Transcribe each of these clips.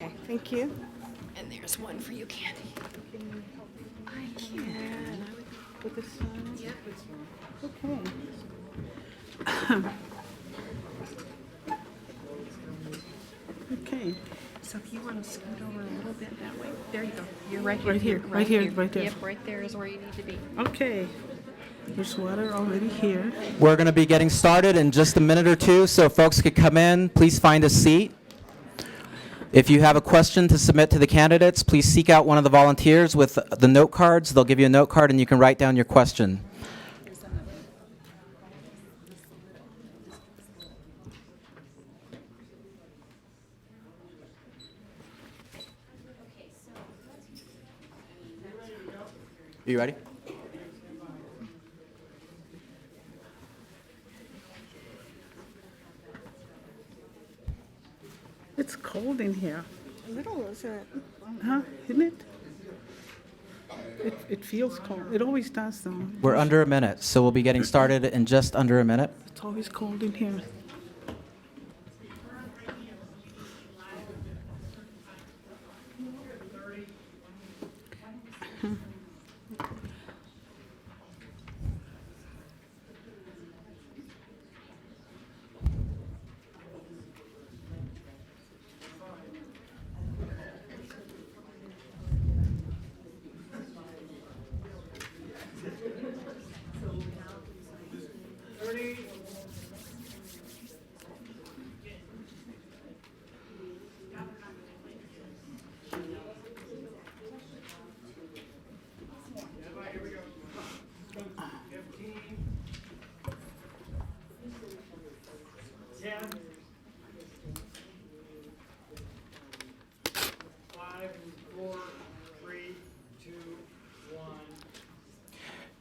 Okay, thank you. And there's one for you, Candy. I can. With the sun. Yep. Okay. Okay. So if you want to scoot over a little bit that way, there you go. You're right here. Right here, right here, right there. Yep, right there is where you need to be. Okay. There's water already here. We're going to be getting started in just a minute or two, so folks could come in. Please find a seat. If you have a question to submit to the candidates, please seek out one of the volunteers with the note cards. They'll give you a note card and you can write down your question. Are you ready? It's cold in here. A little, isn't it? Huh? Isn't it? It feels cold. It always does, though. We're under a minute, so we'll be getting started in just under a minute. It's always cold in here.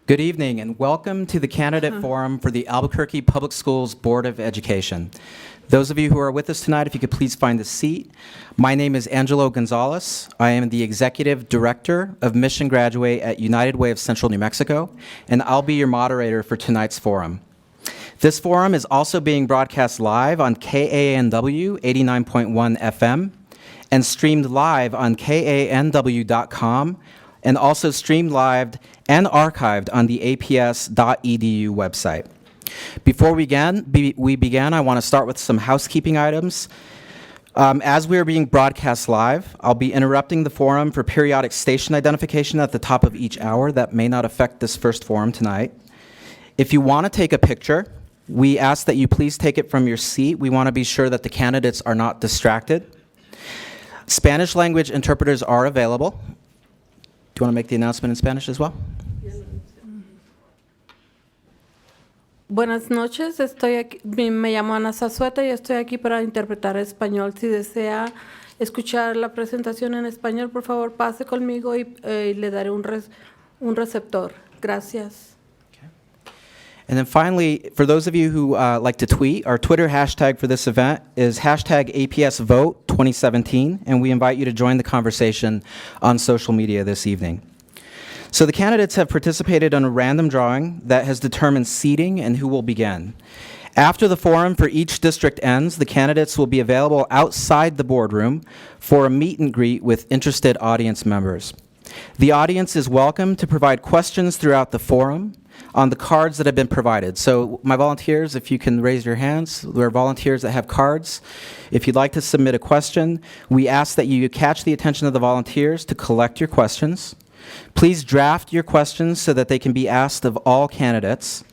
Good evening and welcome to the Candidate Forum for the Albuquerque Public Schools Board of Education. Those of you who are with us tonight, if you could please find a seat. My name is Angelo Gonzalez. I am the Executive Director of Mission Graduate at United Way of Central New Mexico, and I'll be your moderator for tonight's forum. This forum is also being broadcast live on KANW 89.1 FM and streamed live on KANW.com and also streamed live and archived on the APS.edu website. Before we begin, I want to start with some housekeeping items. As we are being broadcast live, I'll be interrupting the forum for periodic station identification at the top of each hour. That may not affect this first forum tonight. If you want to take a picture, we ask that you please take it from your seat. We want to be sure that the candidates are not distracted. Spanish language interpreters are available. Do you want to make the announcement in Spanish as well? Buenas noches, estoy aquí, me llamo Ana Zazueta y estoy aquí para interpretar español. Si desea escuchar la presentación en español, por favor pase conmigo y le daré un receptor. Gracias. And then finally, for those of you who like to tweet, our Twitter hashtag for this event is hashtag APS Vote 2017, and we invite you to join the conversation on social media this evening. So the candidates have participated in a random drawing that has determined seating and who will begin. After the forum for each district ends, the candidates will be available outside the boardroom for a meet and greet with interested audience members. The audience is welcome to provide questions throughout the forum on the cards that have been provided. So my volunteers, if you can raise your hands, there are volunteers that have cards. If you'd like to submit a question, we ask that you catch the attention of the volunteers to collect your questions. Please draft your questions so that they can be asked of all candidates.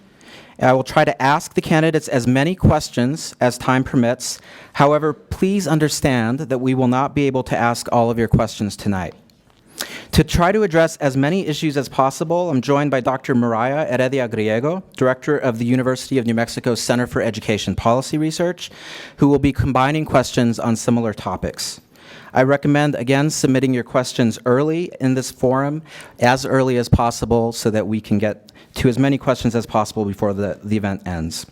I will try to ask the candidates as many questions as time permits. However, please understand that we will not be able to ask all of your questions tonight. To try to address as many issues as possible, I'm joined by Dr. Mariah Heredia Griego, Director of the University of New Mexico Center for Education Policy Research, who will be combining questions on similar topics. I recommend, again, submitting your questions early in this forum, as early as possible, so that we can get to as many questions as possible before the event ends.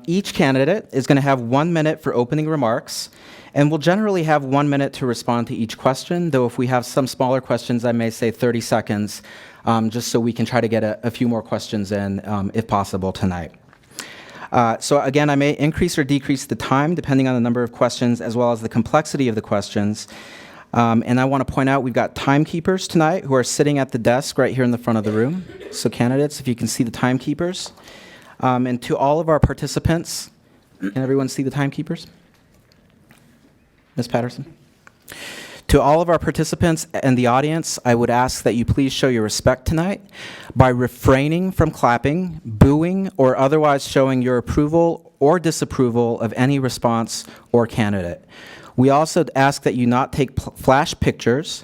Each candidate is going to have 1 minute for opening remarks, and we'll generally have 1 minute to respond to each question, though if we have some smaller questions, I may say 30 seconds, just so we can try to get a few more questions in, if possible, tonight. So again, I may increase or decrease the time depending on the number of questions as well as the complexity of the questions. And I want to point out we've got timekeepers tonight who are sitting at the desk right here in the front of the room. So candidates, if you can see the timekeepers. And to all of our participants, can everyone see the timekeepers? Ms. Patterson? To all of our participants and the audience, I would ask that you please show your respect tonight by refraining from clapping, booing, or otherwise showing your approval or disapproval of any response or candidate. We also ask that you not take flash pictures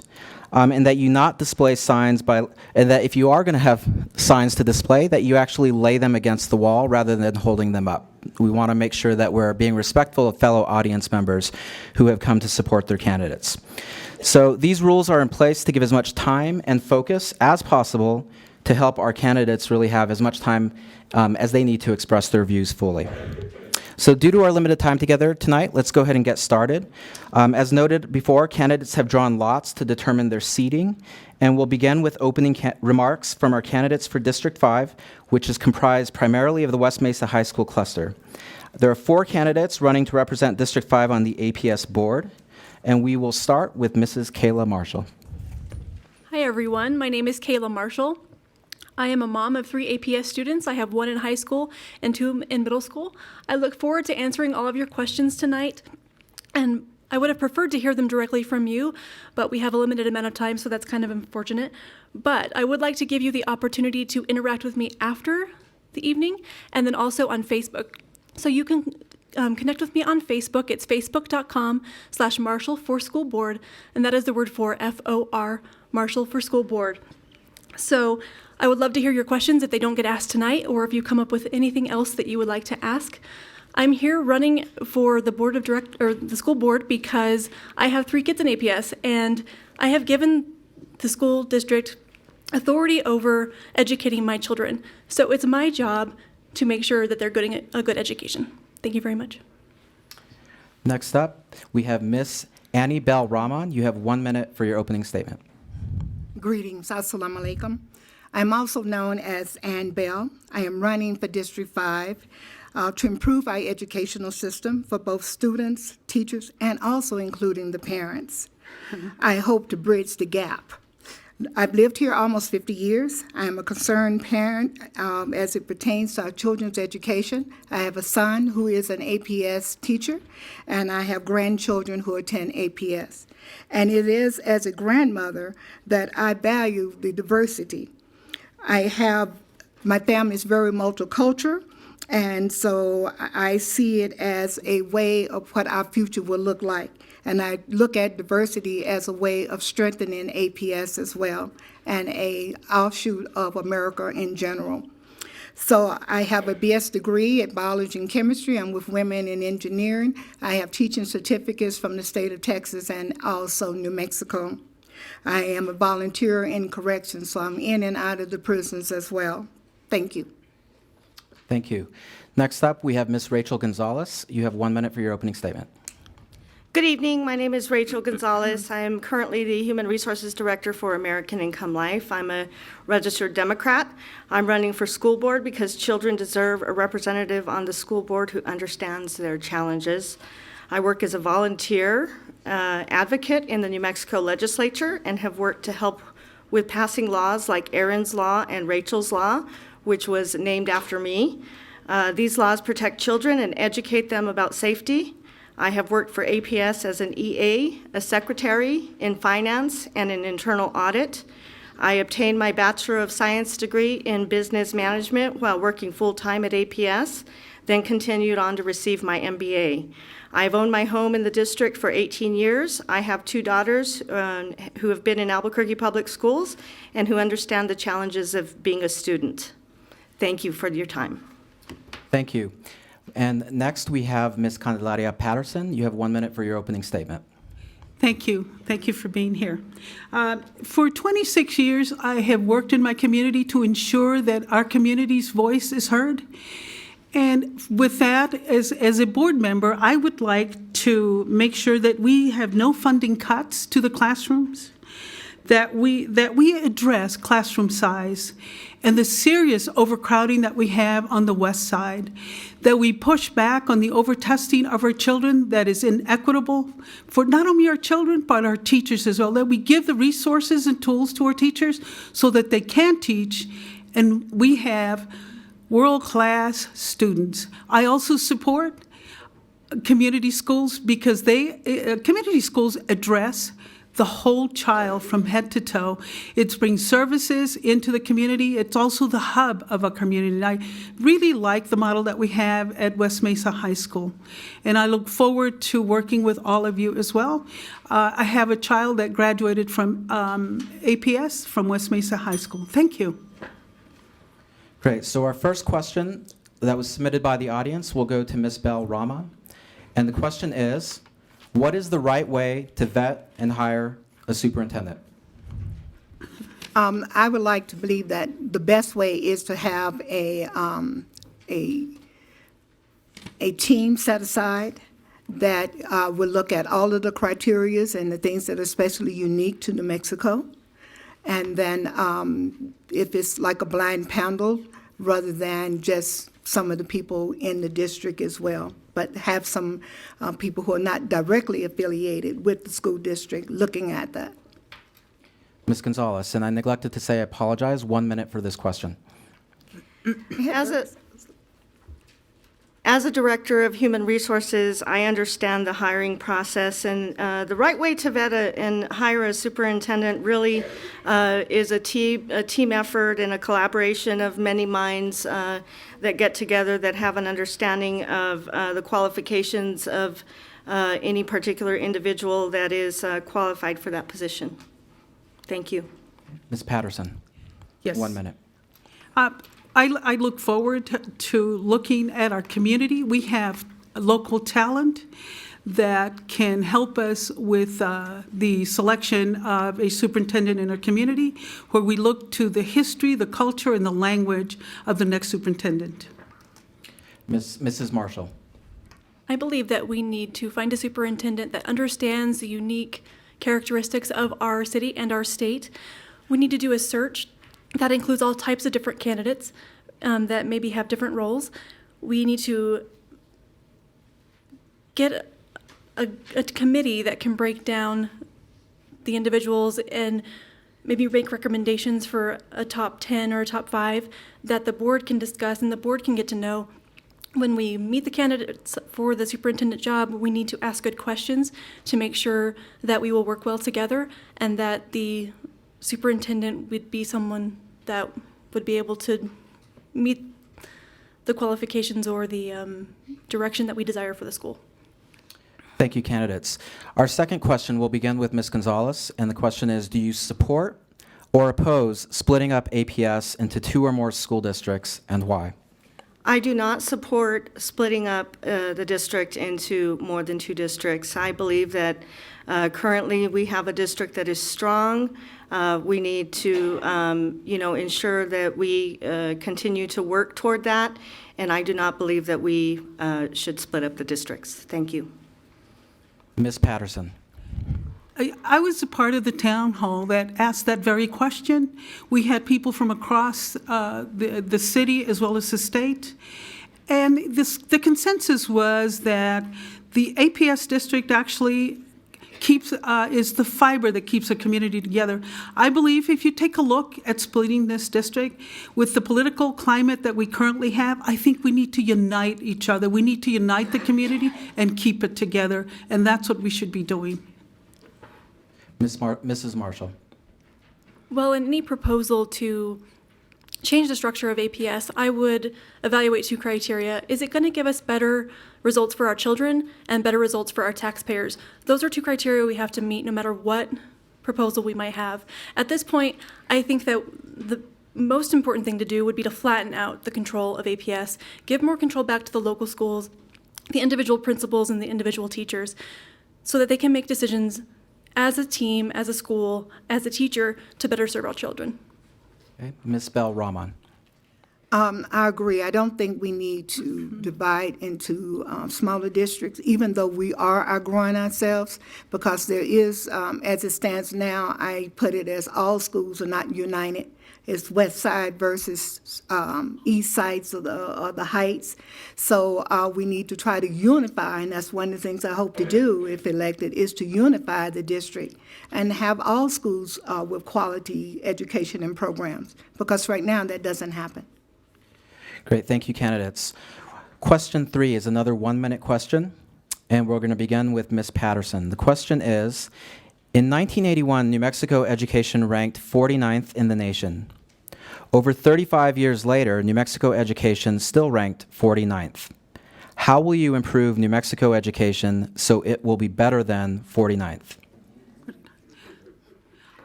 and that you not display signs and that if you are going to have signs to display, that you actually lay them against the wall rather than holding them up. We want to make sure that we're being respectful of fellow audience members who have come to support their candidates. So these rules are in place to give as much time and focus as possible to help our candidates really have as much time as they need to express their views fully. So due to our limited time together tonight, let's go ahead and get started. As noted before, candidates have drawn lots to determine their seating, and we'll begin with opening remarks from our candidates for District 5, which is comprised primarily of the West Mesa High School cluster. There are 4 candidates running to represent District 5 on the APS board, and we will start with Mrs. Kayla Marshall. Hi, everyone. My name is Kayla Marshall. I am a mom of 3 APS students. I have 1 in high school and 2 in middle school. I look forward to answering all of your questions tonight, and I would have preferred to hear them directly from you, but we have a limited amount of time, so that's kind of unfortunate. But I would like to give you the opportunity to interact with me after the evening and then also on Facebook. So you can connect with me on Facebook. It's facebook.com/Marshall4School Board, and that is the word for FOR, Marshall for School Board. So I would love to hear your questions if they don't get asked tonight, or if you come up with anything else that you would like to ask. I'm here running for the the school board because I have 3 kids in APS, and I have given the school district authority over educating my children. So it's my job to make sure that they're getting a good education. Thank you very much. Next up, we have Miss Annie Bell Rahman. You have 1 minute for your opening statement. Greetings, assalamu alaikum. I'm also known as Ann Bell. I am running for District 5 to improve our educational system for both students, teachers, and also including the parents. I hope to bridge the gap. I've lived here almost 50 years. I am a concerned parent as it pertains to our children's education. I have a son who is an APS teacher, and I have grandchildren who attend APS. And it is as a grandmother that I value the diversity. My family is very multicultural, and so I see it as a way of what our future will look like. And I look at diversity as a way of strengthening APS as well, and an offshoot of America in general. So I have a BS degree in biology and chemistry. I'm with women in engineering. I have teaching certificates from the state of Texas and also New Mexico. I am a volunteer in corrections, so I'm in and out of the prisons as well. Thank you. Thank you. Next up, we have Miss Rachel Gonzalez. You have 1 minute for your opening statement. Good evening. My name is Rachel Gonzalez. I am currently the Human Resources Director for American Income Life. I'm a registered Democrat. I'm running for school board because children deserve a representative on the school board who understands their challenges. I work as a volunteer advocate in the New Mexico legislature and have worked to help with passing laws like Aaron's Law and Rachel's Law, which was named after me. These laws protect children and educate them about safety. I have worked for APS as an EA, a secretary in finance, and an internal audit. I obtained my Bachelor of Science degree in business management while working full-time at APS, then continued on to receive my MBA. I've owned my home in the district for 18 years. I have 2 daughters who have been in Albuquerque Public Schools and who understand the challenges of being a student. Thank you for your time. Thank you. And next, we have Ms. Candelaria Patterson. You have 1 minute for your opening statement. Thank you. Thank you for being here. For 26 years, I have worked in my community to ensure that our community's voice is heard. And with that, as a board member, I would like to make sure that we have no funding cuts to the classrooms, that we address classroom size and the serious overcrowding that we have on the west side, that we push back on the over-testing of our children that is inequitable for not only our children, but our teachers as well, that we give the resources and tools to our teachers so that they can teach, and we have world-class students. I also support community schools because community schools address the whole child from head to toe. It brings services into the community. It's also the hub of a community. And I really like the model that we have at West Mesa High School. And I look forward to working with all of you as well. I have a child that graduated from APS from West Mesa High School. Thank you. Great. So our first question that was submitted by the audience will go to Ms. Bell Rama. And the question is, what is the right way to vet and hire a superintendent? I would like to believe that the best way is to have a team set aside that will look at all of the criterias and the things that are especially unique to New Mexico. And then if it's like a blind panel, rather than just some of the people in the district as well, but have some people who are not directly affiliated with the school district looking at that. Ms. Gonzalez, and I neglected to say I apologize, 1 minute for this question. As a director of human resources, I understand the hiring process, and the right way to vet and hire a superintendent really is a team effort and a collaboration of many minds that get together that have an understanding of the qualifications of any particular individual that is qualified for that position. Thank you. Ms. Patterson, Yes. 1 minute. I look forward to looking at our community. We have local talent that can help us with the selection of a superintendent in our community, where we look to the history, the culture, and the language of the next superintendent. Mrs. Marshall. I believe that we need to find a superintendent that understands the unique characteristics of our city and our state. We need to do a search that includes all types of different candidates that maybe have different roles. We need to get a committee that can break down the individuals and maybe make recommendations for a top 10 or a top 5 that the board can discuss and the board can get to know. When we meet the candidates for the superintendent job, we need to ask good questions to make sure that we will work well together and that the superintendent would be someone that would be able to meet the qualifications or the direction that we desire for the school. Thank you, candidates. Our second question will begin with Ms. Gonzalez, and the question is, do you support or oppose splitting up APS into 2 or more school districts, and why? I do not support splitting up the district into more than 2 districts. I believe that currently we have a district that is strong. We need to, ensure that we continue to work toward that, and I do not believe that we should split up the districts. Thank you. Ms. Patterson. I was a part of the town hall that asked that very question. We had people from across the city as well as the state. And the consensus was that the APS district actually is the fiber that keeps a community together. I believe if you take a look at splitting this district, with the political climate that we currently have, I think we need to unite each other. We need to unite the community and keep it together, and that's what we should be doing. Mrs. Marshall. Well, in any proposal to change the structure of APS, I would evaluate 2 criteria. Is it going to give us better results for our children and better results for our taxpayers? Those are 2 criteria we have to meet no matter what proposal we might have. At this point, I think that the most important thing to do would be to flatten out the control of APS, give more control back to the local schools, the individual principals and the individual teachers, so that they can make decisions as a team, as a school, as a teacher, to better serve our children. Okay. Ms. Bell Rahman. I agree. I don't think we need to divide into smaller districts, even though we are outgrowing ourselves, because there is, as it stands now, I put it as all schools are not united. It's west side versus east sides of the heights. So we need to try to unify, and that's one of the things I hope to do, if elected, is to unify the district and have all schools with quality education and programs, because right now that doesn't happen. Great, thank you, candidates. Question 3 is another 1-minute question, and we're going to begin with Ms. Patterson. The question is, in 1981, New Mexico education ranked 49th in the nation. Over 35 years later, New Mexico education still ranked 49th. How will you improve New Mexico education so it will be better than 49th?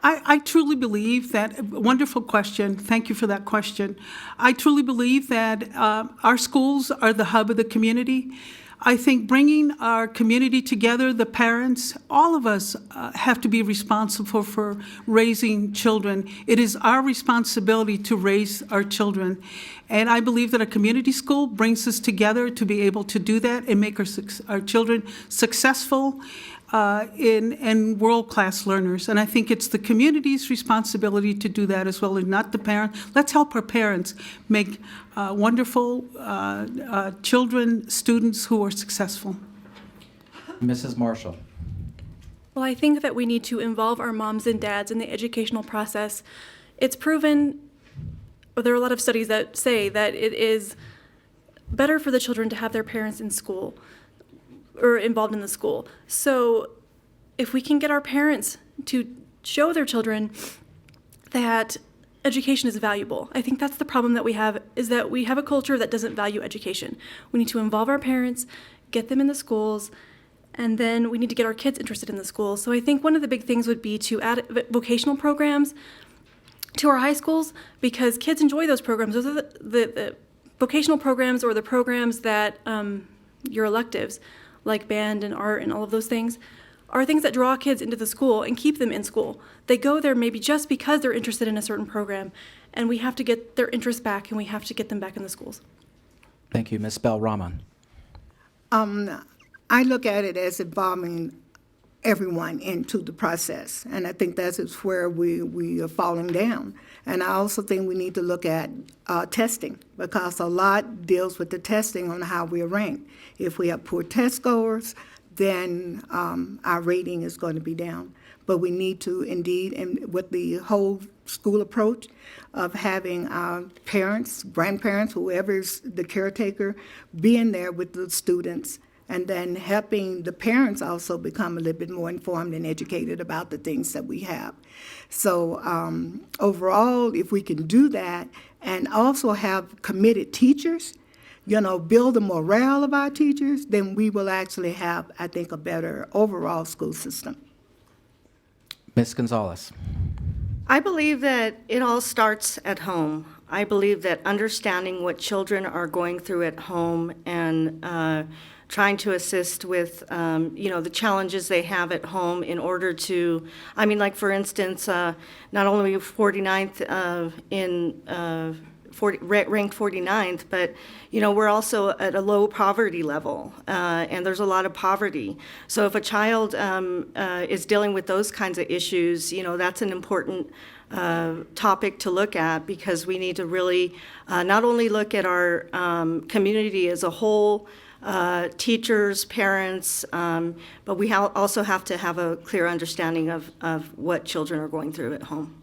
I truly believe that, wonderful question, thank you for that question. I truly believe that our schools are the hub of the community. I think bringing our community together, the parents, all of us have to be responsible for raising children. It is our responsibility to raise our children. And I believe that a community school brings us together to be able to do that and make our children successful and world-class learners. And I think it's the community's responsibility to do that as well, and not the parents. Let's help our parents make wonderful children, students who are successful. Mrs. Marshall. Well, I think that we need to involve our moms and dads in the educational process. It's proven, or there are a lot of studies that say that it is better for the children to have their parents in school or involved in the school. So if we can get our parents to show their children that education is valuable, I think that's the problem that we have, is that we have a culture that doesn't value education. We need to involve our parents, get them in the schools, and then we need to get our kids interested in the schools. So I think one of the big things would be to add vocational programs to our high schools, because kids enjoy those programs. Those are the vocational programs, or the programs that your electives, like band and art and all of those things, are things that draw kids into the school and keep them in school. They go there maybe just because they're interested in a certain program, and we have to get their interest back, and we have to get them back in the schools. Thank you. Ms. Bell-Rahman. I look at it as involving everyone into the process, and I think that is where we are falling down. And I also think we need to look at testing, because a lot deals with the testing on how we are ranked. If we have poor test scores, then our rating is going to be down. But we need to indeed, and with the whole school approach of having our parents, grandparents, whoever's the caretaker, being there with the students, and then helping the parents also become a little bit more informed and educated about the things that we have. So overall, if we can do that and also have committed teachers, build the morale of our teachers, then we will actually have, I think, a better overall school system. Ms. Gonzalez. I believe that it all starts at home. I believe that understanding what children are going through at home and trying to assist with, the challenges they have at home in order to, like for instance, not only 49th ranked 49th, but, we're also at a low poverty level, and there's a lot of poverty. So if a child is dealing with those kinds of issues, that's an important topic to look at, because we need to really not only look at our community as a whole, teachers, parents, but we also have to have a clear understanding of what children are going through at home.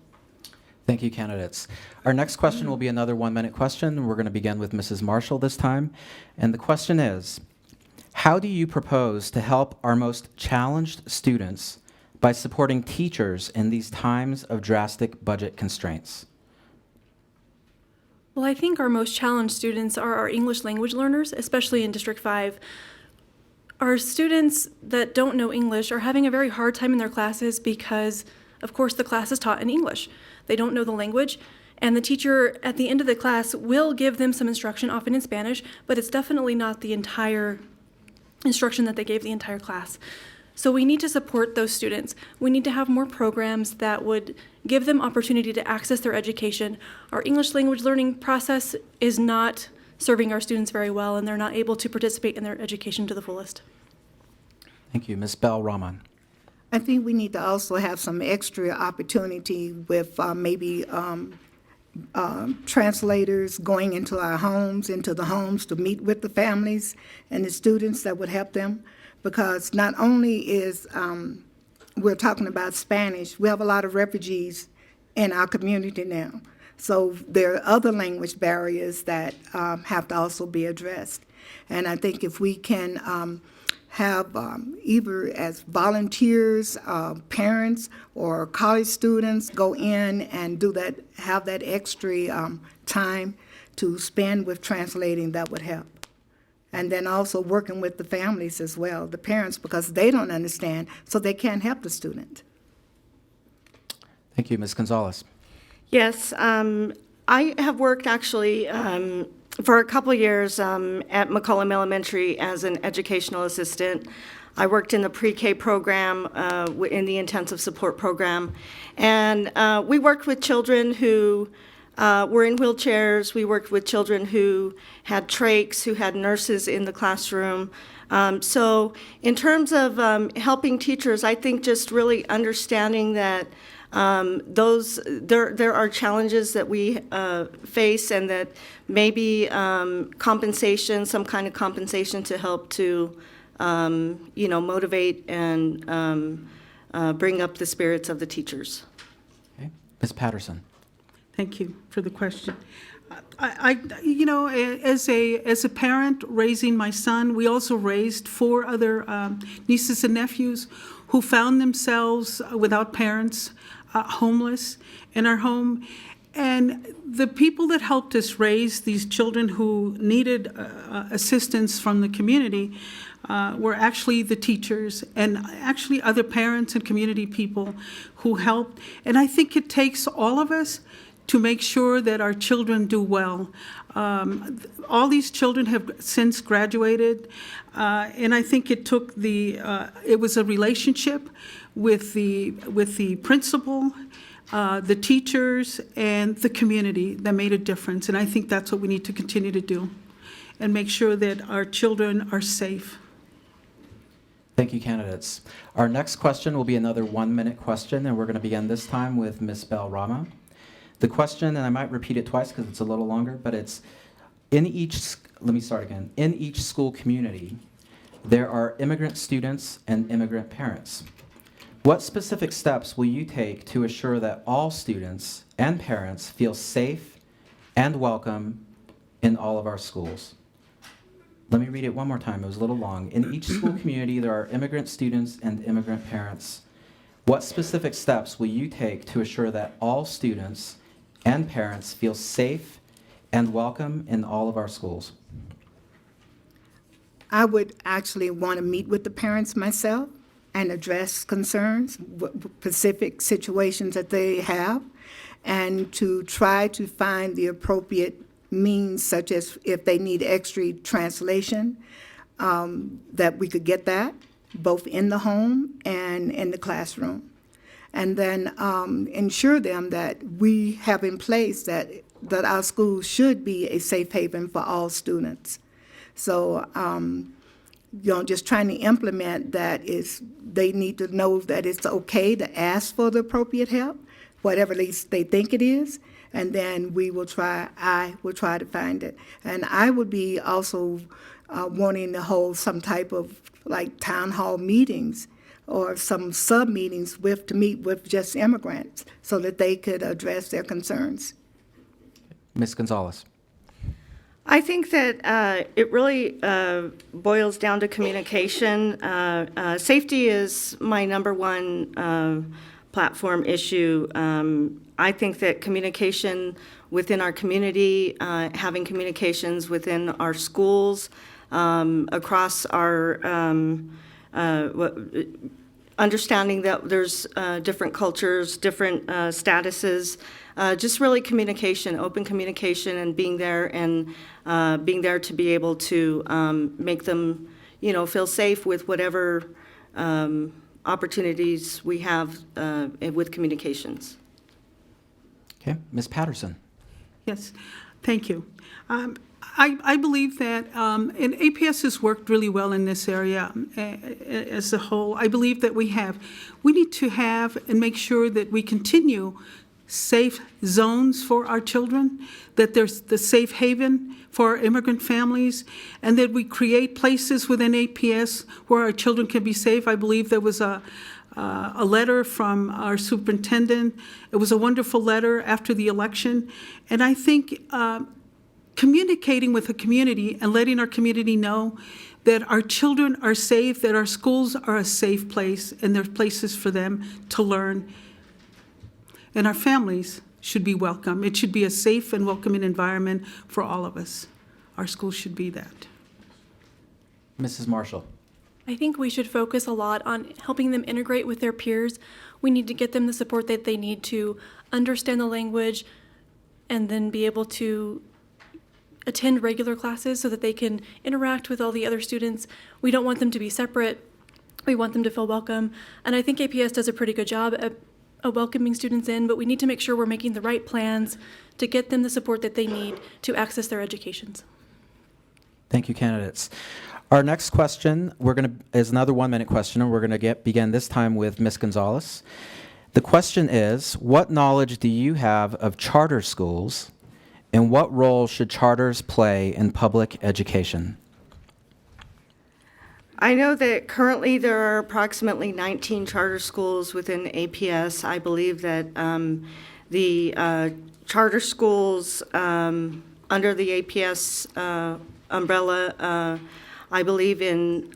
Thank you, candidates. Our next question will be another 1-minute question. We're going to begin with Mrs. Marshall this time. And the question is, how do you propose to help our most challenged students by supporting teachers in these times of drastic budget constraints? Well, I think our most challenged students are our English language learners, especially in District 5. Our students that don't know English are having a very hard time in their classes because, of course, the class is taught in English. They don't know the language, and the teacher at the end of the class will give them some instruction, often in Spanish, but it's definitely not the entire instruction that they gave the entire class. So we need to support those students. We need to have more programs that would give them opportunity to access their education. Our English language learning process is not serving our students very well, and they're not able to participate in their education to the fullest. Thank you. Ms. Bell Rahman. I think we need to also have some extra opportunity with maybe translators going into our homes, into the homes to meet with the families and the students that would help them. Because not only is, we're talking about Spanish, we have a lot of refugees in our community now. So there are other language barriers that have to also be addressed. And I think if we can have either as volunteers, parents, or college students go in and do that, have that extra time to spend with translating, that would help. And then also working with the families as well, the parents, because they don't understand, so they can't help the student. Thank you. Ms. Gonzalez. Yes, I have worked actually for a couple years at McCollum Elementary as an educational assistant. I worked in the pre-K program, in the intensive support program, and we worked with children who were in wheelchairs. We worked with children who had trachs, who had nurses in the classroom. So in terms of helping teachers, I think just really understanding that there are challenges that we face, and that maybe compensation, some kind of compensation to help to motivate and bring up the spirits of the teachers. Okay. Ms. Patterson. Thank you for the question. As a parent raising my son, we also raised 4 other nieces and nephews who found themselves without parents, homeless in our home. And the people that helped us raise these children who needed assistance from the community were actually the teachers and actually other parents and community people who helped. And I think it takes all of us to make sure that our children do well. All these children have since graduated, and I think it took it was a relationship with the principal, the teachers, and the community that made a difference. And I think that's what we need to continue to do and make sure that our children are safe. Thank you, candidates. Our next question will be another 1-minute question, and we're going to begin this time with Ms. Bell Rahman. The question, and I might repeat it twice because it's a little longer, but it's, let me start again. In each school community, there are immigrant students and immigrant parents. What specific steps will you take to assure that all students and parents feel safe and welcome in all of our schools? Let me read it one more time. It was a little long. In each school community, there are immigrant students and immigrant parents. What specific steps will you take to assure that all students and parents feel safe and welcome in all of our schools? I would actually want to meet with the parents myself and address concerns, specific situations that they have, and to try to find the appropriate means, such as if they need extra translation, that we could get that, both in the home and in the classroom. And then ensure them that we have in place that our schools should be a safe haven for all students. So, just trying to implement that is, they need to know that it's okay to ask for the appropriate help, whatever they think it is, and then I will try to find it. And I would be also wanting to hold some type of like town hall meetings or some sub-meetings to meet with just immigrants so that they could address their concerns. Ms. Gonzalez. I think that it really boils down to communication. Safety is my number one platform issue. I think that communication within our community, having communications within our schools, across our understanding that there's different cultures, different statuses, just really communication, open communication, and being there to be able to make them, feel safe with whatever opportunities we have with communications. Okay, Ms. Patterson. Yes, thank you. I believe that, and APS has worked really well in this area as a whole. I believe that we need to have and make sure that we continue safe zones for our children, that there's the safe haven for our immigrant families, and that we create places within APS where our children can be safe. I believe there was a letter from our superintendent. It was a wonderful letter after the election. And I think communicating with the community and letting our community know that our children are safe, that our schools are a safe place, and there's places for them to learn. And our families should be welcome. It should be a safe and welcoming environment for all of us. Our schools should be that. Mrs. Marshall. I think we should focus a lot on helping them integrate with their peers. We need to get them the support that they need to understand the language and then be able to attend regular classes so that they can interact with all the other students. We don't want them to be separate. We want them to feel welcome. And I think APS does a pretty good job at welcoming students in, but we need to make sure we're making the right plans to get them the support that they need to access their educations. Thank you, candidates. Our next question is another 1-minute question, and we're going to begin this time with Ms. Gonzalez. The question is, what knowledge do you have of charter schools, and what role should charters play in public education? I know that currently there are approximately 19 charter schools within APS. I believe that the charter schools under the APS umbrella, I believe in,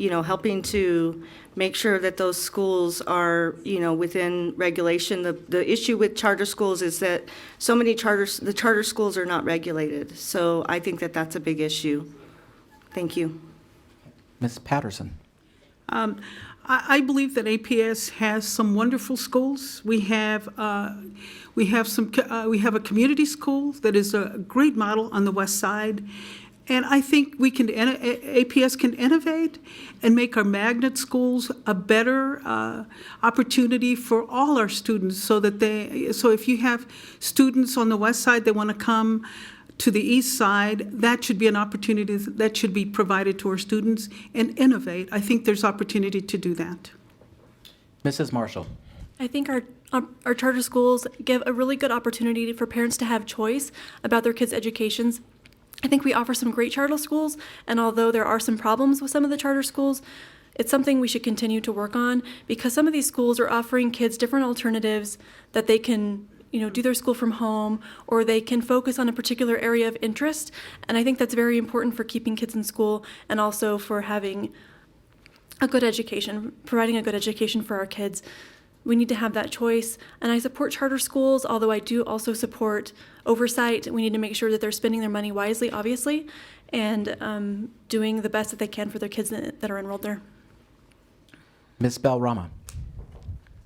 helping to make sure that those schools are, within regulation. The issue with charter schools is that so many the charter schools are not regulated. So I think that that's a big issue. Thank you. Ms. Patterson. I believe that APS has some wonderful schools. We have a community school that is a great model on the west side. And I think APS can innovate and make our magnet schools a better opportunity for all our students so if you have students on the west side that want to come to the east side, that should be an opportunity that should be provided to our students and innovate. I think there's opportunity to do that. Mrs. Marshall. I think our charter schools give a really good opportunity for parents to have choice about their kids' educations. I think we offer some great charter schools, and although there are some problems with some of the charter schools, it's something we should continue to work on because some of these schools are offering kids different alternatives that they can do their school from home, or they can focus on a particular area of interest. And I think that's very important for keeping kids in school and also for having a good education, providing a good education for our kids. We need to have that choice. And I support charter schools, although I do also support oversight. We need to make sure that they're spending their money wisely, obviously, and doing the best that they can for their kids that are enrolled there. Ms. Belrama.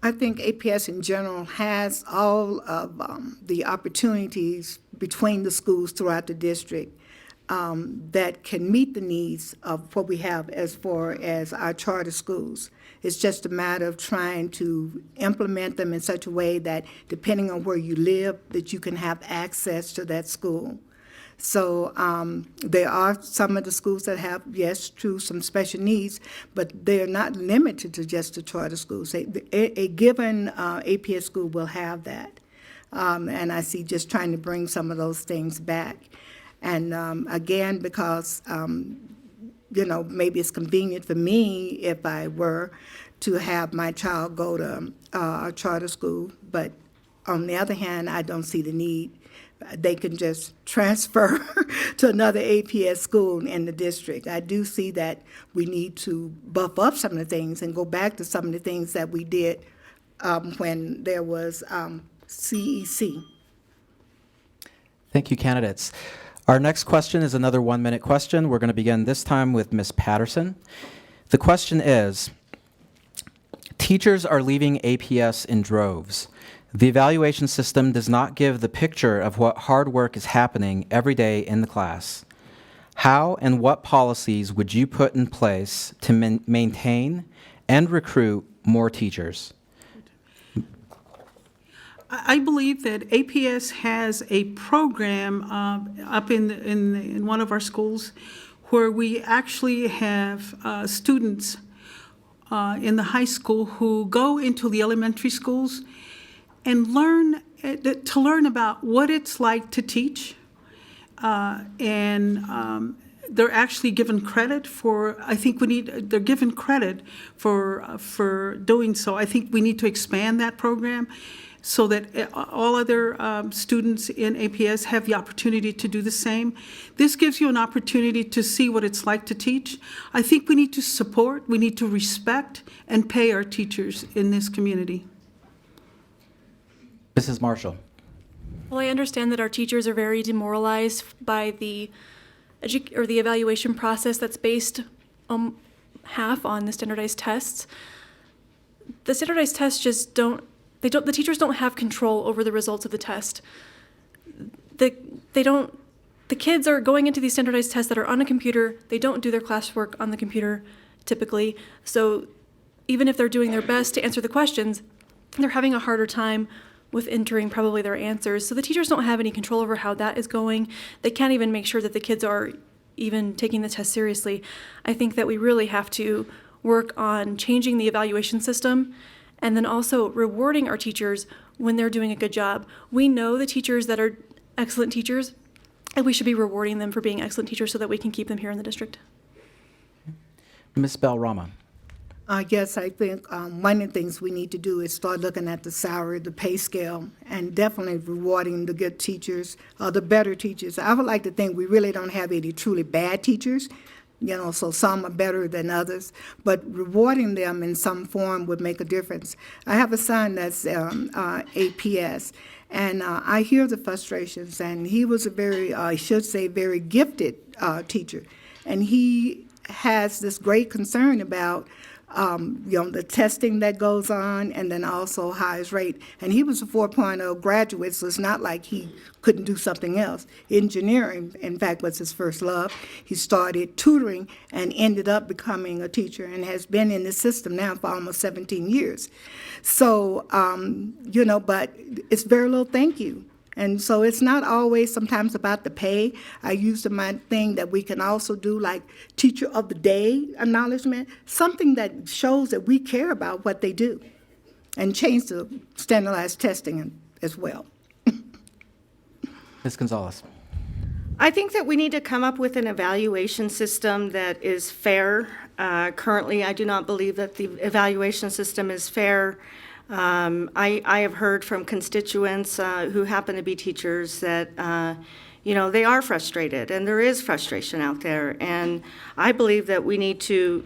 I think APS in general has all of the opportunities between the schools throughout the district that can meet the needs of what we have as far as our charter schools. It's just a matter of trying to implement them in such a way that, depending on where you live, that you can have access to that school. So there are some of the schools that have, yes, true, some special needs, but they're not limited to just the charter schools. A given APS school will have that. And I see just trying to bring some of those things back. And again, because, maybe it's convenient for me if I were to have my child go to a charter school, but on the other hand, I don't see the need. They can just transfer to another APS school in the district. I do see that we need to buff up some of the things and go back to some of the things that we did when there was CEC. Thank you, candidates. Our next question is another 1-minute question. We're going to begin this time with Ms. Patterson. The question is, teachers are leaving APS in droves. The evaluation system does not give the picture of what hard work is happening every day in the class. How and what policies would you put in place to maintain and recruit more teachers? I believe that APS has a program up in one of our schools where we actually have students in the high school who go into the elementary schools and to learn about what it's like to teach. They're actually given credit for, they're given credit for doing so. I think we need to expand that program so that all other students in APS have the opportunity to do the same. This gives you an opportunity to see what it's like to teach. I think we need to support, we need to respect, and pay our teachers in this community. Mrs. Marshall. Well, I understand that our teachers are very demoralized by the evaluation process that's based half on the standardized tests. The standardized tests just the teachers don't have control over the results of the test. The kids are going into these standardized tests that are on a computer. They don't do their classwork on the computer typically. So even if they're doing their best to answer the questions, they're having a harder time with entering probably their answers. So the teachers don't have any control over how that is going. They can't even make sure that the kids are even taking the test seriously. I think that we really have to work on changing the evaluation system and then also rewarding our teachers when they're doing a good job. We know the teachers that are excellent teachers, and we should be rewarding them for being excellent teachers so that we can keep them here in the district. Ms. Bell-Rama. Yes, I think one of the things we need to do is start looking at the salary, the pay scale, and definitely rewarding the good teachers, the better teachers. I would like to think we really don't have any truly bad teachers, so some are better than others, but rewarding them in some form would make a difference. I have a son that's APS, and I hear the frustrations, and he was a very gifted teacher, and he has this great concern about the testing that goes on, and then also highest rate. And he was a 4.0 graduate, so it's not like he couldn't do something else. Engineering, in fact, was his first love. He started tutoring and ended up becoming a teacher and has been in the system now for almost 17 years. So, but it's very little thank you. And so it's not always sometimes about the pay. I used my thing that we can also do like Teacher of the Day acknowledgement, something that shows that we care about what they do, and change the standardized testing as well. Ms. Gonzalez. I think that we need to come up with an evaluation system that is fair. Currently, I do not believe that the evaluation system is fair. I have heard from constituents who happen to be teachers that, they are frustrated, and there is frustration out there. And I believe that we need to,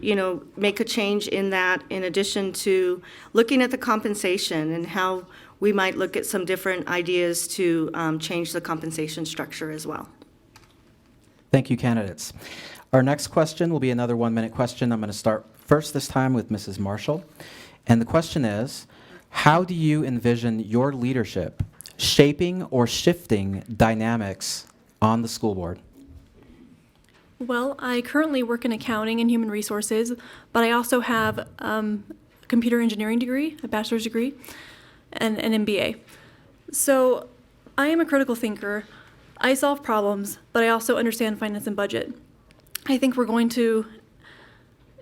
make a change in that, in addition to looking at the compensation and how we might look at some different ideas to change the compensation structure as well. Thank you, candidates. Our next question will be another 1-minute question. I'm going to start first this time with Mrs. Marshall. And the question is, how do you envision your leadership shaping or shifting dynamics on the school board? Well, I currently work in accounting and human resources, but I also have a computer engineering degree, a bachelor's degree, and an MBA. So I am a critical thinker. I solve problems, but I also understand finance and budget. I think we're going to,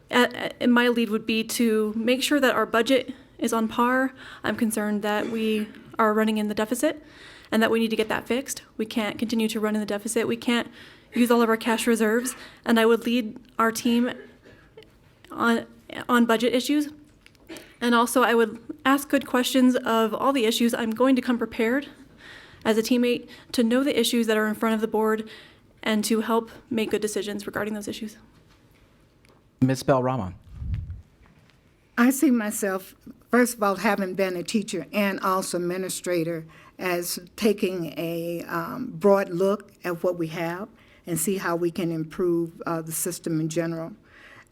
my lead would be to make sure that our budget is on par. I'm concerned that we are running in the deficit and that we need to get that fixed. We can't continue to run in the deficit. We can't use all of our cash reserves. And I would lead our team on budget issues. And also I would ask good questions of all the issues. I'm going to come prepared as a teammate to know the issues that are in front of the board and to help make good decisions regarding those issues. Ms. Bell-Rama. I see myself, first of all, having been a teacher and also administrator, as taking a broad look at what we have and see how we can improve the system in general.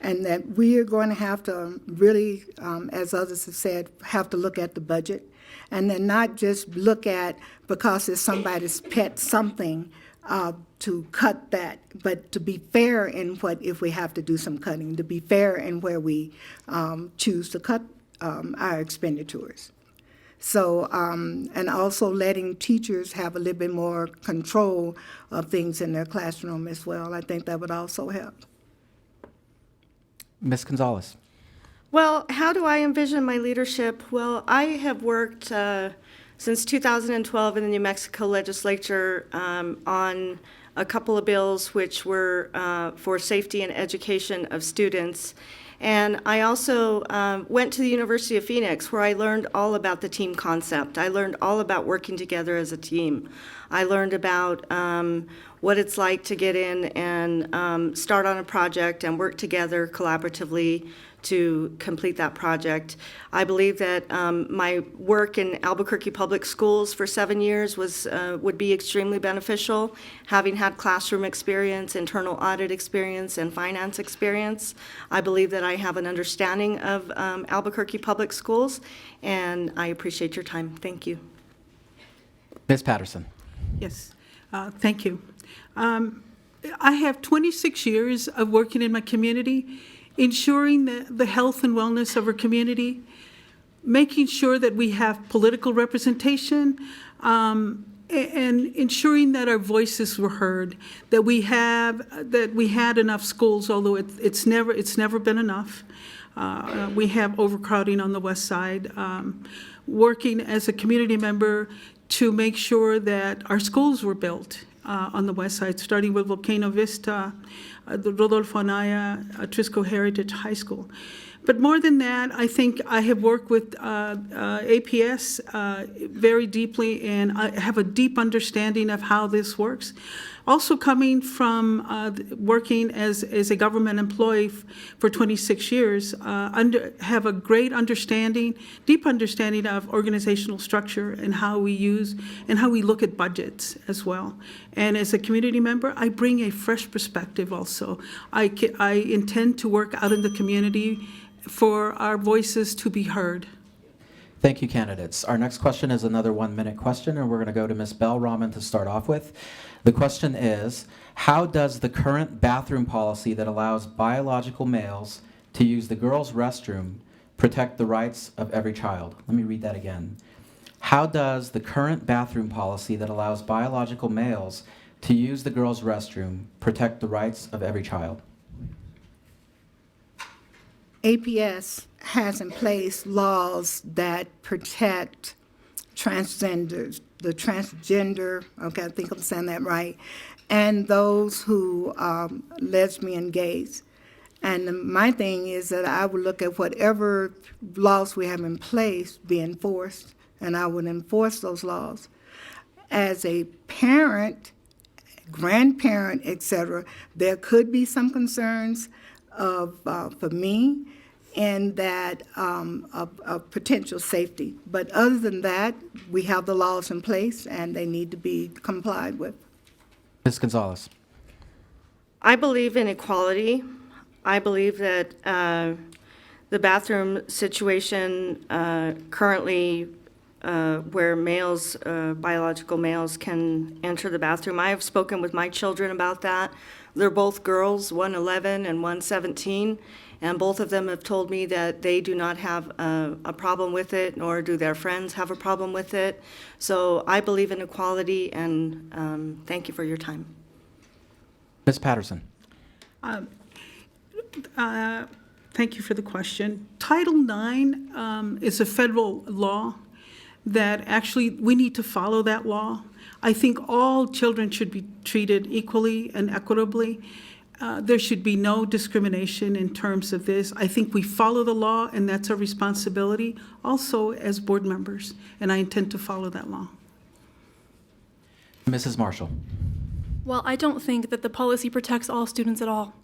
And that we are going to have to really, as others have said, have to look at the budget, and then not just look at because it's somebody's pet something, to cut that, but to be fair in if we have to do some cutting, to be fair in where we choose to cut our expenditures. So, and also letting teachers have a little bit more control of things in their classroom as well. I think that would also help. Ms. Gonzalez. Well, how do I envision my leadership? Well, I have worked since 2012 in the New Mexico legislature on a couple of bills which were for safety and education of students. And I also went to the University of Phoenix, where I learned all about the team concept. I learned all about working together as a team. I learned about what it's like to get in and start on a project and work together collaboratively to complete that project. I believe that my work in Albuquerque Public Schools for 7 years would be extremely beneficial, having had classroom experience, internal audit experience, and finance experience. I believe that I have an understanding of Albuquerque Public Schools, and I appreciate your time. Thank you. Ms. Patterson. Yes, thank you. I have 26 years of working in my community, ensuring the health and wellness of our community, making sure that we have political representation, and ensuring that our voices were heard, that we had enough schools, although it's never been enough. We have overcrowding on the west side. Working as a community member to make sure that our schools were built on the west side, starting with Volcano Vista, the Rodolfo Anaya, Trisco Heritage High School. But more than that, I think I have worked with APS very deeply, and I have a deep understanding of how this works. Also coming from working as a government employee for 26 years, have a great understanding, deep understanding of organizational structure and how we use and how we look at budgets as well. And as a community member, I bring a fresh perspective also. I intend to work out in the community for our voices to be heard. Thank you, candidates. Our next question is another 1-minute question, and we're going to go to Ms. Bell Rahman to start off with. The question is, how does the current bathroom policy that allows biological males to use the girls' restroom protect the rights of every child? Let me read that again. How does the current bathroom policy that allows biological males to use the girls' restroom protect the rights of every child? APS has in place laws that protect transgenders, the transgender, okay, I think I'm saying that right, and those who are lesbian, gays. And my thing is that I would look at whatever laws we have in place be enforced, and I would enforce those laws. As a parent, grandparent, et cetera, there could be some concerns for me, and that of potential safety. But other than that, we have the laws in place, and they need to be complied with. Ms. Gonzalez. I believe in equality. I believe that the bathroom situation currently where males, biological males, can enter the bathroom. I have spoken with my children about that. They're both girls, one 11 and one 17, and both of them have told me that they do not have a problem with it, nor do their friends have a problem with it. So I believe in equality, and thank you for your time. Ms. Patterson. Thank you for the question. Title IX is a federal law that actually we need to follow that law. I think all children should be treated equally and equitably. There should be no discrimination in terms of this. I think we follow the law, and that's our responsibility also as board members, and I intend to follow that law. Mrs. Marshall. Well, I don't think that the policy protects all students at all.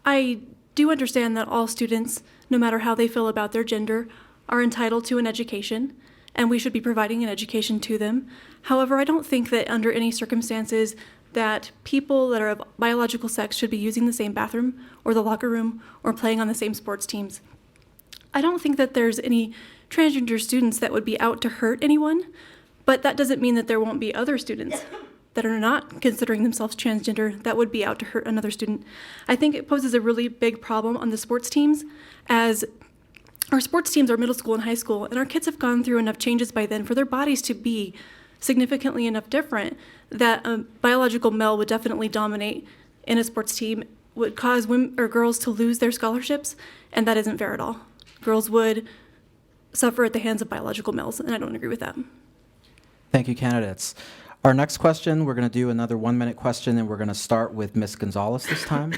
I do understand that all students, no matter how they feel about their gender, are entitled to an education, and we should be providing an education to them. However, I don't think that under any circumstances that people that are of biological sex should be using the same bathroom or the locker room or playing on the same sports teams. I don't think that there's any transgender students that would be out to hurt anyone, but that doesn't mean that there won't be other students that are not considering themselves transgender that would be out to hurt another student. I think it poses a really big problem on the sports teams, as our sports teams are middle school and high school, and our kids have gone through enough changes by then for their bodies to be significantly enough different that a biological male would definitely dominate in a sports team, would cause women or girls to lose their scholarships, and that isn't fair at all. Girls would suffer at the hands of biological males, and I don't agree with that. Thank you, candidates. Our next question, we're going to do another 1-minute question, and we're going to start with Ms. Gonzalez this time.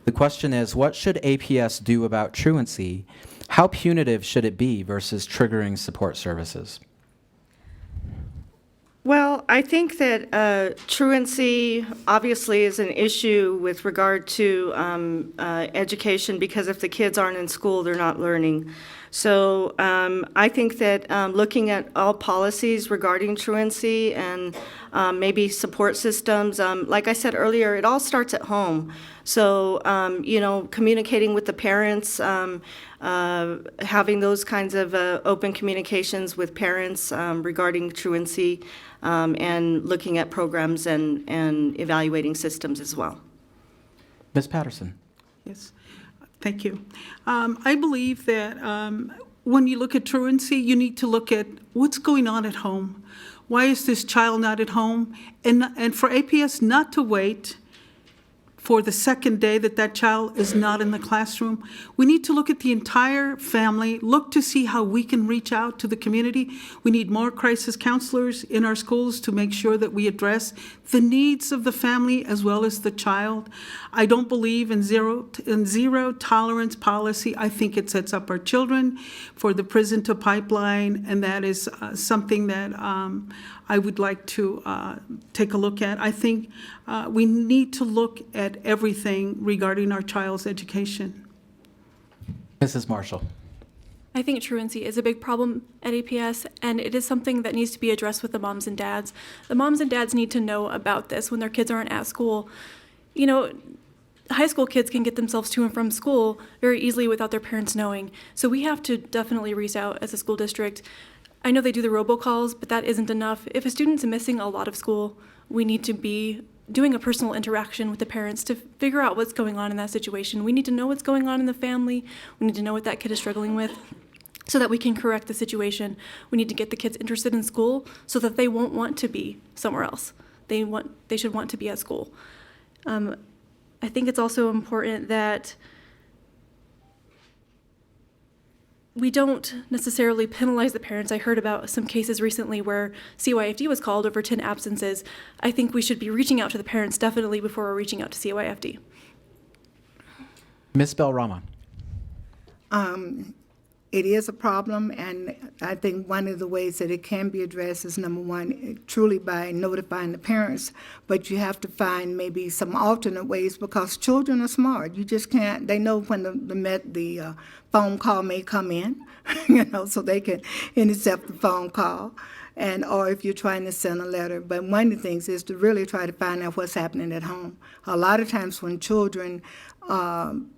The question is, what should APS do about truancy? How punitive should it be versus triggering support services? Well, I think that truancy obviously is an issue with regard to education, because if the kids aren't in school, they're not learning. So I think that looking at all policies regarding truancy and maybe support systems, like I said earlier, it all starts at home. So, communicating with the parents, having those kinds of open communications with parents regarding truancy, and looking at programs and evaluating systems as well. Ms. Patterson. Yes, thank you. I believe that when you look at truancy, you need to look at what's going on at home. Why is this child not at home? And for APS not to wait for the second day that that child is not in the classroom. We need to look at the entire family, look to see how we can reach out to the community. We need more crisis counselors in our schools to make sure that we address the needs of the family as well as the child. I don't believe in zero tolerance policy. I think it sets up our children for the prison to pipeline, and that is something that I would like to take a look at. I think we need to look at everything regarding our child's education. Mrs. Marshall. I think truancy is a big problem at APS, and it is something that needs to be addressed with the moms and dads. The moms and dads need to know about this when their kids aren't at school. You know, high school kids can get themselves to and from school very easily without their parents knowing. So we have to definitely reach out as a school district. I know they do the robocalls, but that isn't enough. If a student's missing a lot of school, we need to be doing a personal interaction with the parents to figure out what's going on in that situation. We need to know what's going on in the family. We need to know what that kid is struggling with so that we can correct the situation. We need to get the kids interested in school so that they won't want to be somewhere else. They should want to be at school. I think it's also important that we don't necessarily penalize the parents. I heard about some cases recently where CYFD was called over 10 absences. I think we should be reaching out to the parents definitely before we're reaching out to CYFD. Ms. Belrama. It is a problem, and I think one of the ways that it can be addressed is, number one, truly by notifying the parents, but you have to find maybe some alternate ways, because children are smart. You just can't, they know when the phone call may come in, so they can intercept the phone call, or if you're trying to send a letter. But one of the things is to really try to find out what's happening at home. A lot of times when children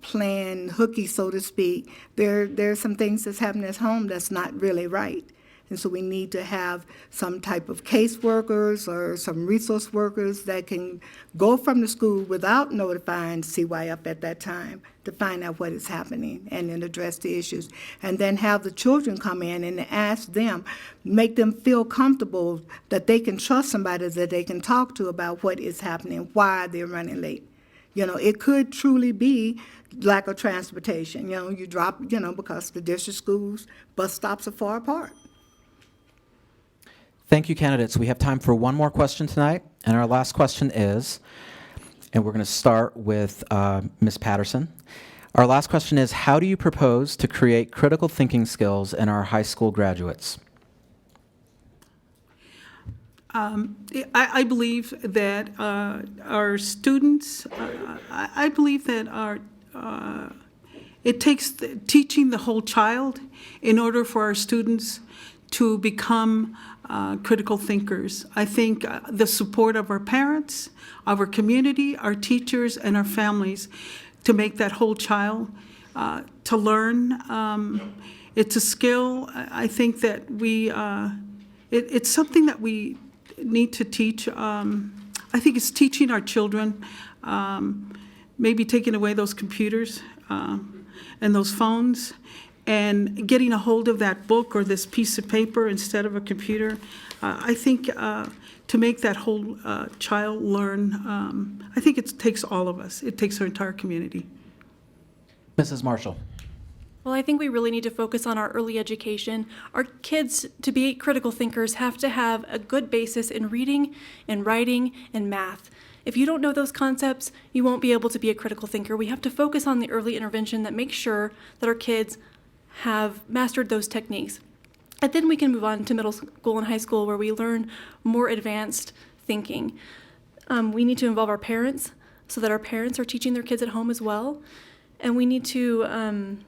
playing hooky, so to speak, there's some things that's happening at home that's not really right. And so we need to have some type of caseworkers or some resource workers that can go from the school without notifying CYF at that time to find out what is happening and then address the issues. And then have the children come in and ask them, make them feel comfortable that they can trust somebody that they can talk to about what is happening, why they're running late. It could truly be lack of transportation. You drop, because the district schools, bus stops are far apart. Thank you, candidates. We have time for one more question tonight, and our last question is, and we're going to start with Ms. Patterson. Our last question is, how do you propose to create critical thinking skills in our high school graduates? I believe that our students, I believe that it takes teaching the whole child in order for our students to become critical thinkers. I think the support of our parents, of our community, our teachers, and our families to make that whole child to learn. It's a skill. I think that it's something that we need to teach. I I think it's teaching our children, maybe taking away those computers and those phones, and getting a hold of that book or this piece of paper instead of a computer. I think to make that whole child learn, I think it takes all of us. It takes our entire community. Mrs. Marshall. Well, I think we really need to focus on our early education. Our kids, to be critical thinkers, have to have a good basis in reading and writing and math. If you don't know those concepts, you won't be able to be a critical thinker. We have to focus on the early intervention that makes sure that our kids have mastered those techniques. And then we can move on to middle school and high school where we learn more advanced thinking. We need to involve our parents so that our parents are teaching their kids at home as well. And we need to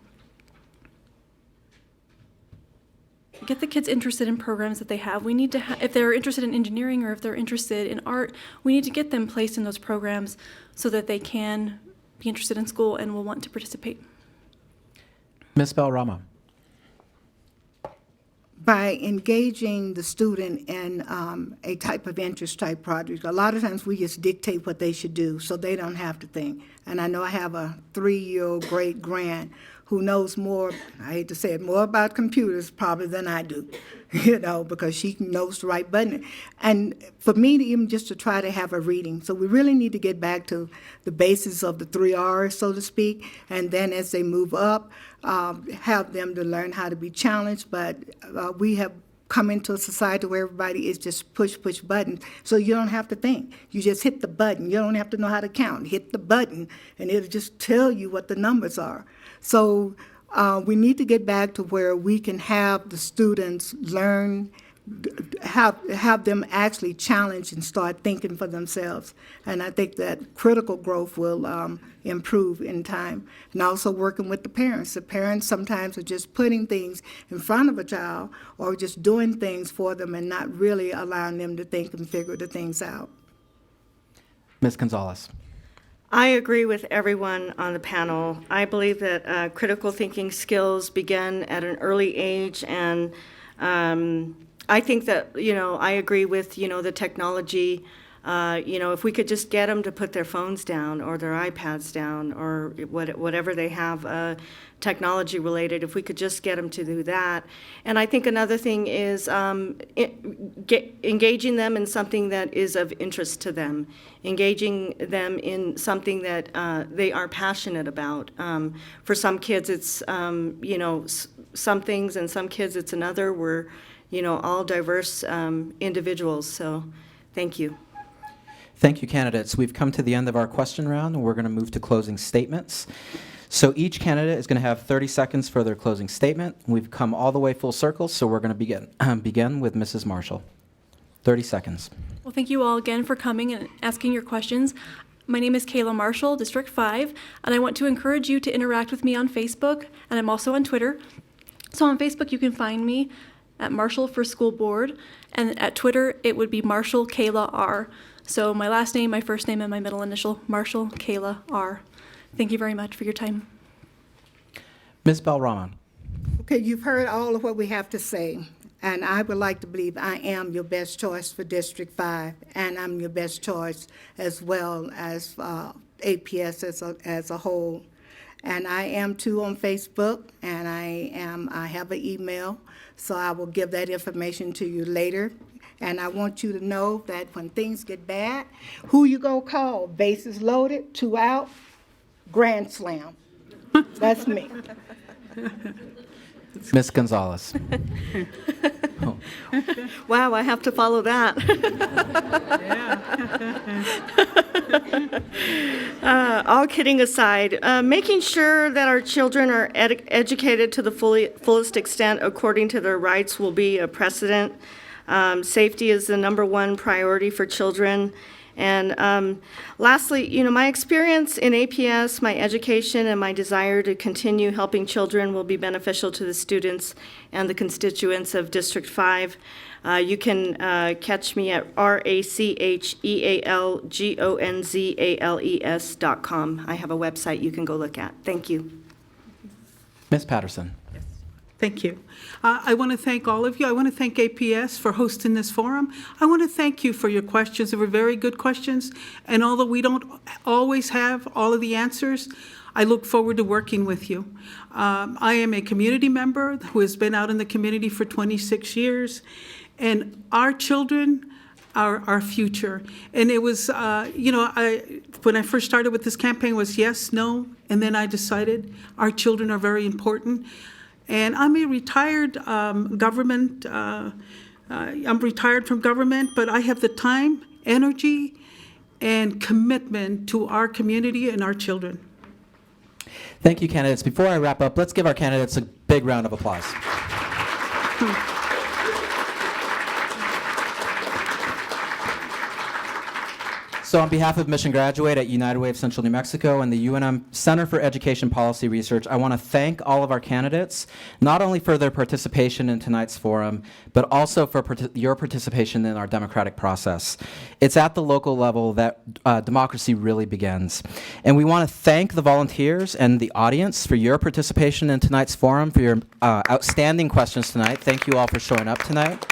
get the kids interested in programs that they have. We need to, if they're interested in engineering or if they're interested in art, we need to get them placed in those programs so that they can be interested in school and will want to participate. Ms. Belrama. By engaging the student in a type of interest type project, a lot of times we just dictate what they should do so they don't have to think. And I know I have a 3-year-old great grand who knows more, I hate to say it, more about computers probably than I do, because she knows the right button. And for me to even just to try to have a reading. So we really need to get back to the basis of the 3 R's, so to speak, and then as they move up, have them to learn how to be challenged. But we have come into a society where everybody is just push buttons, so you don't have to think. You just hit the button. You don't have to know how to count. Hit the button, and it'll just tell you what the numbers are. So we need to get back to where we can have the students learn, have them actually challenge and start thinking for themselves. And I think that critical growth will improve in time. And also working with the parents. The parents sometimes are just putting things in front of a child or just doing things for them and not really allowing them to think and figure the things out. Ms. Gonzalez. I agree with everyone on the panel. I believe that critical thinking skills begin at an early age, and I think that, I agree with, the technology. If we could just get them to put their phones down or their iPads down or whatever they have technology related, if we could just get them to do that. And I think another thing is engaging them in something that is of interest to them, engaging them in something that they are passionate about. For some kids, it's, some things, and some kids, it's another. We're, all diverse individuals. So thank you. Thank you, candidates. We've come to the end of our question round, and we're going to move to closing statements. So each candidate is going to have 30 seconds for their closing statement. We've come all the way full circle, so we're going to begin with Mrs. Marshall. 30 seconds. Well, thank you all again for coming and asking your questions. My name is Kayla Marshall, District 5, and I want to encourage you to interact with me on Facebook, and I'm also on Twitter. So on Facebook, you can find me at Marshall for School Board, and at Twitter, it would be Marshall Kayla R. So my last name, my first name, and my middle initial, Marshall Kayla R. Thank you very much for your time. Ms. Belrama. Okay, you've heard all of what we have to say, and I would like to believe I am your best choice for District 5, and I'm your best choice as well as APS as a whole. And I am too on Facebook, and I have an email, so I will give that information to you later. And I want you to know that when things get bad, who you gonna call? Bases loaded, 2 out, grand slam. That's me. Ms. Gonzalez. Oh. Wow, I have to follow that. All kidding aside, making sure that our children are educated to the fullest extent according to their rights will be a precedent. Safety is the #1 priority for children. And lastly, my experience in APS, my education, and my desire to continue helping children will be beneficial to the students and the constituents of District 5. You can catch me at rachealgonzales.com. I have a website you can go look at. Thank you. Ms. Patterson. Thank you. I want to thank all of you. I want to thank APS for hosting this forum. I want to thank you for your questions. They were very good questions. And although we don't always have all of the answers, I look forward to working with you. I am a community member who has been out in the community for 26 years. And our children are our future. And it was, when I first started with this campaign, it was yes, no, and then I decided our children are very important. And I'm a retired government, I'm retired from government, but I have the time, energy, and commitment to our community and our children. Thank you, candidates. Before I wrap up, let's give our candidates a big round of applause. So on behalf of Mission Graduate at United Way of Central New Mexico and the UNM Center for Education Policy Research, I want to thank all of our candidates, not only for their participation in tonight's forum, but also for your participation in our democratic process. It's at the local level that democracy really begins. And we want to thank the volunteers and the audience for your participation in tonight's forum, for your outstanding questions tonight. Thank you all for showing up tonight.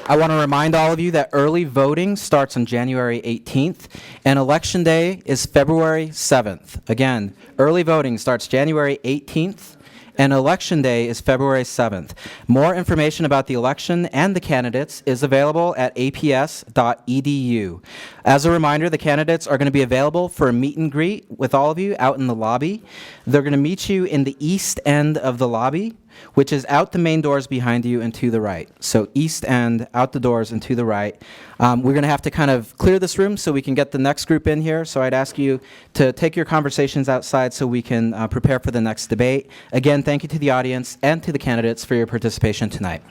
I want to remind all of you that early voting starts on January 18th, and Election Day is February 7th. Again, early voting starts January 18th, and Election Day is February 7th. More information about the election and the candidates is available at aps.edu. As a reminder, the candidates are going to be available for a meet and greet with all of you out in the lobby. They're going to meet you in the east end of the lobby, which is out the main doors behind you and to the right. So east end, out the doors and to the right. We're going to have to kind of clear this room so we can get the next group in here. So I'd ask you to take your conversations outside so we can prepare for the next debate. Again, thank you to the audience and to the candidates for your participation tonight.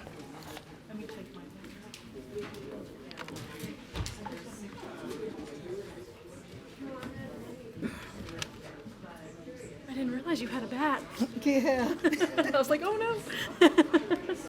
I didn't realize you had a bat. Yeah. I was like, oh no.